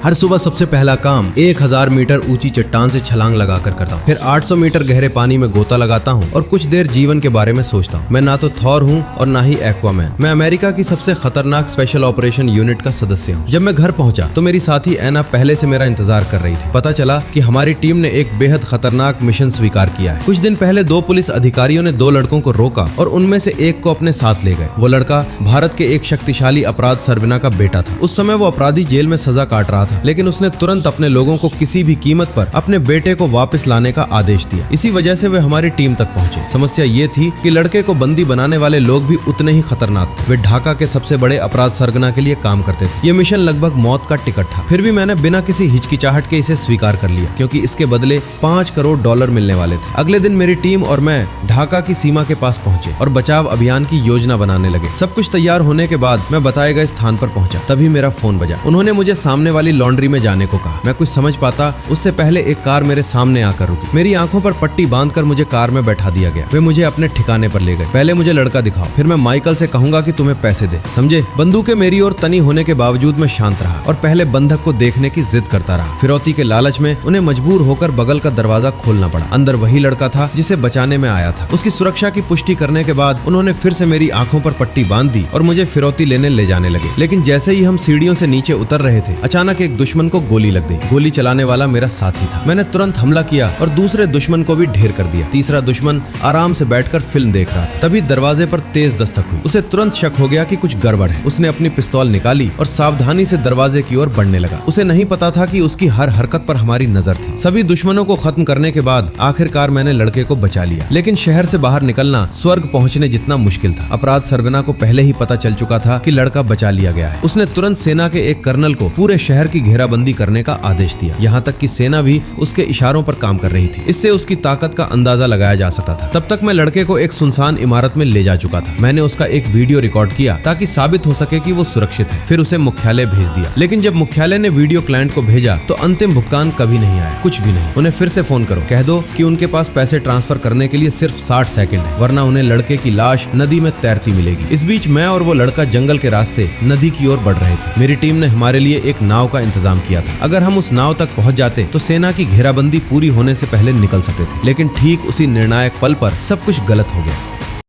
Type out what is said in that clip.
हर सुबह सबसे पहला काम 1000 मीटर ऊंची चट्टान से छलांग लगाकर करता हूँ। फिर 800 मीटर गहरे पानी में गोता लगाता हूँ और कुछ देर जीवन के बारे में सोचता हूँ। मैं ना तो थॉर हूँ और ना ही एक्वामैन। मैं अमेरिका की सबसे खतरनाक स्पेशल ऑपरेशन यूनिट का सदस्य हूँ। जब मैं घर पहुंचा तो मेरी साथी एना पहले से मेरा इंतजार कर रही थी। पता चला कि हमारी टीम ने एक बेहद खतरनाक मिशन स्वीकार किया है। कुछ दिन पहले 2 पुलिस अधिकारियों ने 2 लड़कों को रोका और उनमें से एक को अपने साथ ले गए। वो लड़का भारत के एक शक्तिशाली अपराध सरगना का बेटा था। उस समय वो अपराधी जेल में सजा काट रहा था, लेकिन उसने तुरंत अपने लोगों को किसी भी कीमत पर अपने बेटे को वापस लाने का आदेश दिया। इसी वजह से वे हमारी टीम तक पहुंचे। समस्या ये थी कि लड़के को बंदी बनाने वाले लोग भी उतने ही खतरनाक थे। वे ढाका के सबसे बड़े अपराध सरगना के लिए काम करते थे। ये मिशन लगभग मौत का टिकट था। फिर भी मैंने बिना किसी हिचकिचाहट के इसे स्वीकार कर लिया, क्योंकि इसके बदले $5 करोड़ मिलने वाले थे। अगले दिन मेरी टीम और मैं ढाका की सीमा के पास पहुंचे और बचाव अभियान की योजना बनाने लगे। सब कुछ तैयार होने के बाद मैं बताए गए स्थान पर पहुंचा। तभी मेरा फोन बजा। उन्होंने मुझे सामने वाली लॉन्ड्री में जाने को कहा। मैं कुछ समझ पाता उससे पहले एक कार मेरे सामने आकर रुकी। मेरी आंखों पर पट्टी बांधकर मुझे कार में बैठा दिया गया। वे मुझे अपने ठिकाने पर ले गए। पहले मुझे लड़का दिखाओ, फिर मैं माइकल से कहूंगा कि तुम्हें पैसे दे। समझे? बंदूकें मेरी ओर तनी होने के बावजूद मैं शांत रहा और पहले बंधक को देखने की जिद करता रहा। फिरौती के लालच में उन्हें मजबूर होकर बगल का दरवाजा खोलना पड़ा। अंदर वही लड़का था जिसे बचाने में आया था। उसकी सुरक्षा की पुष्टि करने के बाद उन्होंने फिर से मेरी आंखों पर पट्टी बांध दी और मुझे फिरौती लेने ले जाने लगे। लेकिन जैसे ही हम सीढ़ियों से नीचे उतर रहे थे, अचानक एक दुश्मन को गोली लग गई। गोली चलाने वाला मेरा साथी था। मैंने तुरंत हमला किया और दूसरे दुश्मन को भी ढेर कर दिया। तीसरा दुश्मन आराम से बैठकर फिल्म देख रहा था। तभी दरवाजे पर तेज दस्तक हुई। उसे तुरंत शक हो गया कि कुछ गड़बड़ है। उसने अपनी पिस्तौल निकाली और सावधानी से दरवाजे की ओर बढ़ने लगा। उसे नहीं पता था कि उसकी हर हरकत पर हमारी नजर थी। सभी दुश्मनों को खत्म करने के बाद आखिरकार मैंने लड़के को बचा लिया। लेकिन शहर से बाहर निकलना स्वर्ग पहुंचने जितना मुश्किल था। अपराध सरगना को पहले ही पता चल चुका था कि लड़का बचा लिया गया है। उसने तुरंत सेना के एक कर्नल को पूरे शहर की घेराबंदी करने का आदेश दिया। यहाँ तक कि सेना भी उसके इशारों पर काम कर रही थी। इससे उसकी ताकत का अंदाजा लगाया जा सकता था। तब तक मैं लड़के को एक सुनसान इमारत में ले जा चुका था। मैंने उसका एक वीडियो रिकॉर्ड किया ताकि साबित हो सके कि वो सुरक्षित है। फिर उसे मुख्यालय भेज दिया। लेकिन जब मुख्यालय ने वीडियो क्लाइंट को भेजा तो अंतिम भुगतान कभी नहीं आया। कुछ भी नहीं। उन्हें फिर से फोन करो, कह दो कि उनके पास पैसे ट्रांसफर करने के लिए सिर्फ 60 सेकंड है, वरना उन्हें लड़के की लाश नदी में तैरती मिलेगी। इस बीच मैं और वो लड़का जंगल के रास्ते नदी की ओर बढ़ रहे थे। मेरी टीम ने हमारे लिए एक नाव का इंतजाम किया था। अगर हम उस नाव तक पहुंच जाते तो सेना की घेराबंदी पूरी होने से पहले निकल सकते थे। लेकिन ठीक उसी निर्णायक पल पर सब कुछ गलत हो गया।